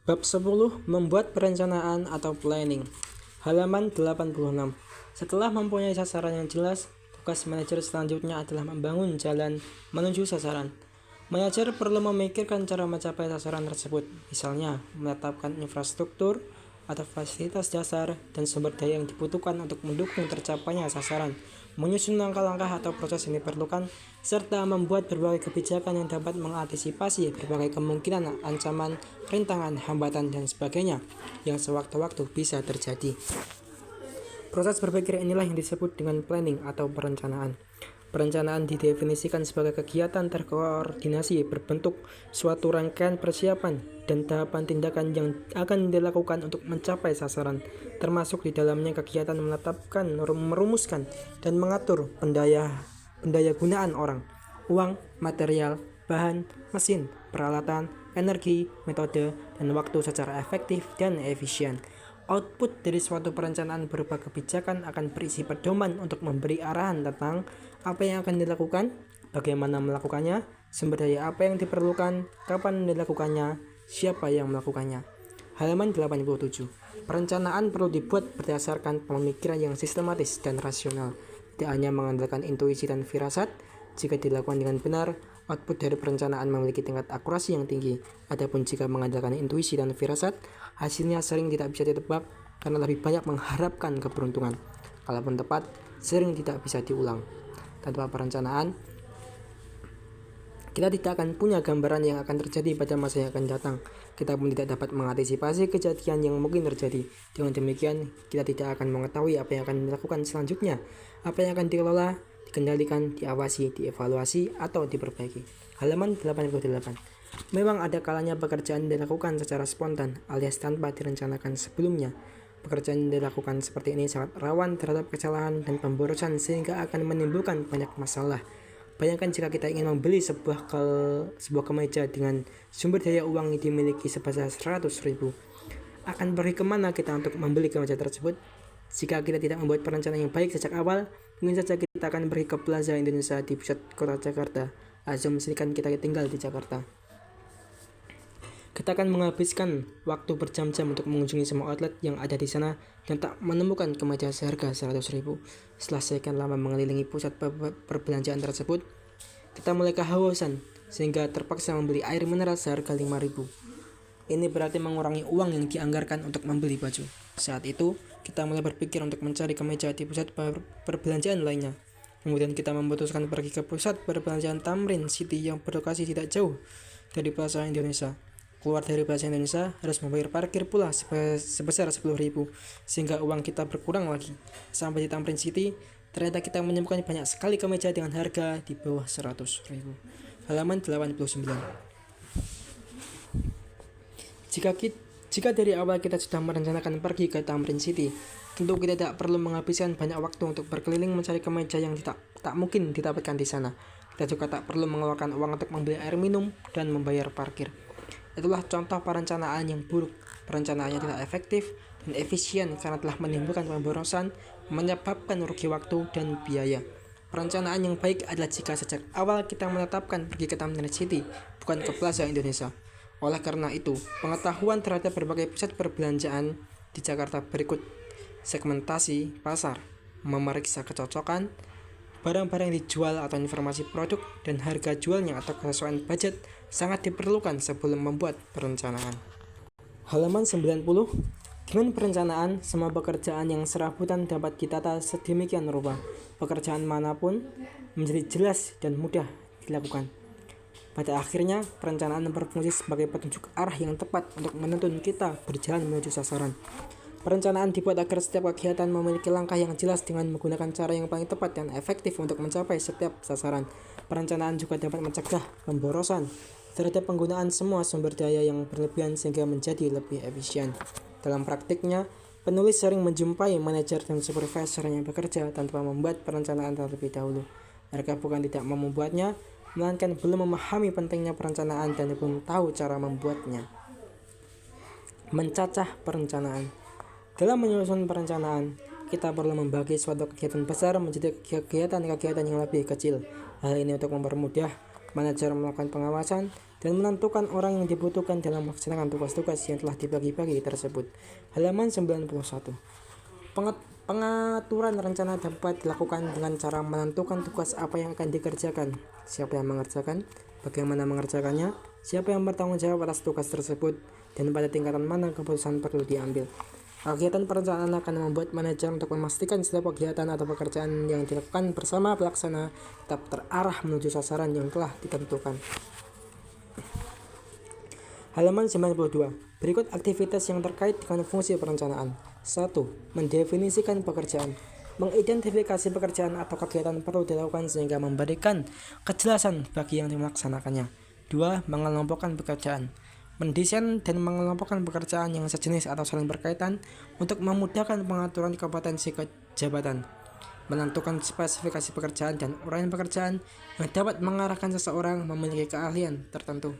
Bab 10. Membuat perencanaan atau planning. Halaman 86. Setelah mempunyai sasaran yang jelas, tugas manajer selanjutnya adalah membangun jalan menuju sasaran. Manajer perlu memikirkan cara mencapai sasaran tersebut, misalnya menetapkan infrastruktur atau fasilitas dasar dan sumber daya yang dibutuhkan untuk mendukung tercapainya sasaran, menyusun langkah-langkah atau proses yang diperlukan, serta membuat berbagai kebijakan yang dapat mengantisipasi berbagai kemungkinan ancaman, rintangan, hambatan, dan sebagainya yang sewaktu-waktu bisa terjadi. Proses berpikir inilah yang disebut dengan planning atau perencanaan. Perencanaan didefinisikan sebagai kegiatan terkoordinasi berbentuk suatu rangkaian persiapan dan tahapan tindakan yang akan dilakukan untuk mencapai sasaran, termasuk di dalamnya kegiatan menetapkan, merumuskan, dan mengatur pendaya gunaan orang, uang, material, bahan, mesin, peralatan, energi, metode, dan waktu secara efektif dan efisien. Output dari suatu perencanaan berupa kebijakan akan berisi pedoman untuk memberi arahan tentang apa yang akan dilakukan, bagaimana melakukannya, sumber daya apa yang diperlukan, kapan dilakukannya, siapa yang melakukannya. Halaman 87. Perencanaan perlu dibuat berdasarkan pemikiran yang sistematis dan rasional, tidak hanya mengandalkan intuisi dan firasat. Jika dilakukan dengan benar, output dari perencanaan memiliki tingkat akurasi yang tinggi. Adapun jika mengandalkan intuisi dan firasat, hasilnya sering tidak bisa ditebak karena lebih banyak mengharapkan keberuntungan. Kalaupun tepat, sering tidak bisa diulang. Tanpa perencanaan, kita tidak akan punya gambaran yang akan terjadi pada masa yang akan datang. Kita pun tidak dapat mengantisipasi kejadian yang mungkin terjadi. Dengan demikian, kita tidak akan mengetahui apa yang akan dilakukan selanjutnya, apa yang akan dikelola, dikendalikan, diawasi, dievaluasi, atau diperbaiki. Halaman 88. Memang ada kalanya pekerjaan dilakukan secara spontan alias tanpa direncanakan sebelumnya. Pekerjaan yang dilakukan seperti ini sangat rawan terhadap kesalahan dan pemborosan sehingga akan menimbulkan banyak masalah. Bayangkan jika kita ingin membeli sebuah kemeja dengan sumber daya uang yang dimiliki sebesar 100.000. Akan pergi kemana kita untuk membeli kemeja tersebut? Jika kita tidak membuat perencanaan yang baik sejak awal, mungkin saja kita akan pergi ke Plaza Indonesia di pusat kota Jakarta. Asumsikan kita tinggal di Jakarta. Kita akan menghabiskan waktu berjam-jam untuk mengunjungi semua outlet yang ada di sana dan tak menemukan kemeja seharga 100.000. Setelah sekian lama mengelilingi pusat perbelanjaan tersebut, kita mulai kehausan sehingga terpaksa membeli air mineral seharga 5.000. Ini berarti mengurangi uang yang dianggarkan untuk membeli baju. Saat itu, kita mulai berpikir untuk mencari kemeja di pusat perbelanjaan lainnya. Kemudian kita memutuskan pergi ke pusat perbelanjaan Tamrin City yang berlokasi tidak jauh dari Plaza Indonesia. Keluar dari Plaza Indonesia harus membayar parkir pula sebesar 10.000, sehingga uang kita berkurang lagi. Sampai di Tamrin City, ternyata kita menemukan banyak sekali kemeja dengan harga di bawah 100.000. Halaman 89. Jika dari awal kita sudah merencanakan pergi ke Tamrin City, tentu kita tidak perlu menghabiskan banyak waktu untuk berkeliling mencari kemeja yang tak mungkin didapatkan di sana. Kita juga tak perlu mengeluarkan uang untuk membeli air minum dan membayar parkir. Itulah contoh perencanaan yang buruk. Perencanaannya tidak efektif dan efisien karena telah menimbulkan pemborosan, menyebabkan rugi waktu dan biaya. Perencanaan yang baik adalah jika sejak awal kita menetapkan pergi ke Tamrin City, bukan ke Plaza Indonesia. Oleh karena itu, pengetahuan terhadap berbagai pusat perbelanjaan di Jakarta berikut: segmentasi pasar, memeriksa kecocokan barang-barang yang dijual atau informasi produk dan harga jualnya atau kesesuaian budget sangat diperlukan sebelum membuat perencanaan. Halaman 90. Dengan perencanaan, semua pekerjaan yang serabutan dapat ditata sedemikian rupa. Pekerjaan manapun menjadi jelas dan mudah dilakukan. Pada akhirnya, perencanaan berfungsi sebagai petunjuk arah yang tepat untuk menuntun kita berjalan menuju sasaran. Perencanaan dibuat agar setiap kegiatan memiliki langkah yang jelas dengan menggunakan cara yang paling tepat dan efektif untuk mencapai setiap sasaran. Perencanaan juga dapat mencegah pemborosan terhadap penggunaan semua sumber daya yang berlebihan sehingga menjadi lebih efisien. Dalam praktiknya, penulis sering menjumpai manajer dan supervisor yang bekerja tanpa membuat perencanaan terlebih dahulu. Mereka bukan tidak mau membuatnya, melainkan belum memahami pentingnya perencanaan dan belum tahu cara membuatnya. Mencacah perencanaan. Dalam menyusun perencanaan, kita perlu membagi suatu kegiatan besar menjadi kegiatan-kegiatan yang lebih kecil. Hal ini untuk mempermudah manajer melakukan pengawasan, dan menentukan orang yang dibutuhkan dalam melaksanakan tugas-tugas yang telah dibagi-bagi tersebut. Halaman 91. Pengaturan rencana dapat dilakukan dengan cara menentukan tugas apa yang akan dikerjakan, siapa yang mengerjakan, bagaimana mengerjakannya, siapa yang bertanggung jawab atas tugas tersebut, dan pada tingkatan mana keputusan perlu diambil. Kegiatan perencanaan akan membuat manajer untuk memastikan setiap kegiatan atau pekerjaan yang dilakukan bersama pelaksana tetap terarah menuju sasaran yang telah ditentukan. Halaman 92. Berikut aktivitas yang terkait dengan fungsi perencanaan. 1. Mendefinisikan pekerjaan. Mengidentifikasi pekerjaan atau kegiatan perlu dilakukan sehingga memberikan kejelasan bagi yang melaksanakannya. 2. Mengelompokkan pekerjaan. Mendesain dan mengelompokkan pekerjaan yang sejenis atau saling berkaitan untuk memudahkan pengaturan kompetensi jabatan. Menentukan spesifikasi pekerjaan dan uraian pekerjaan yang dapat mengarahkan seseorang memiliki keahlian tertentu.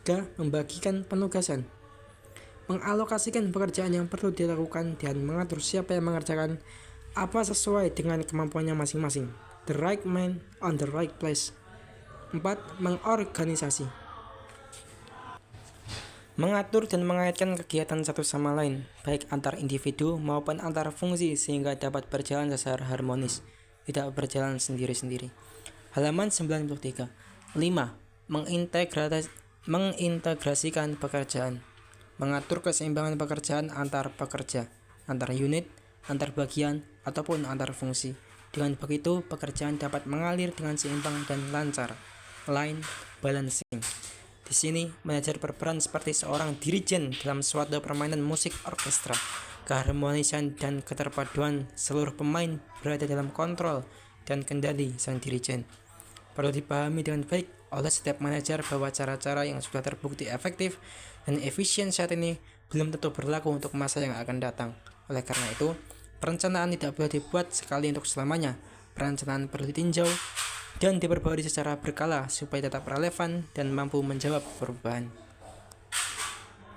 3. Membagikan penugasan. Mengalokasikan pekerjaan yang perlu dilakukan dan mengatur siapa yang mengerjakan apa sesuai dengan kemampuannya masing-masing. The right man on the right place. 4. Mengorganisasi. Mengatur dan mengaitkan kegiatan satu sama lain, baik antar individu maupun antar fungsi sehingga dapat berjalan secara harmonis, tidak berjalan sendiri-sendiri. Halaman 93. 5. Mengintegrasikan pekerjaan. Mengatur keseimbangan pekerjaan antar pekerja, antar unit, antar bagian, ataupun antar fungsi. Dengan begitu, pekerjaan dapat mengalir dengan seimbang dan lancar. Line balancing. Di sini, manajer berperan seperti seorang dirijen dalam suatu permainan musik orkestra. Keharmonisan dan keterpaduan seluruh pemain berada dalam kontrol dan kendali sang dirijen. Perlu dipahami dengan baik oleh setiap manajer bahwa cara-cara yang sudah terbukti efektif dan efisien saat ini belum tentu berlaku untuk masa yang akan datang. Oleh karena itu, perencanaan tidak boleh dibuat sekali untuk selamanya. Perencanaan perlu ditinjau dan diperbarui secara berkala supaya tetap relevan dan mampu menjawab perubahan.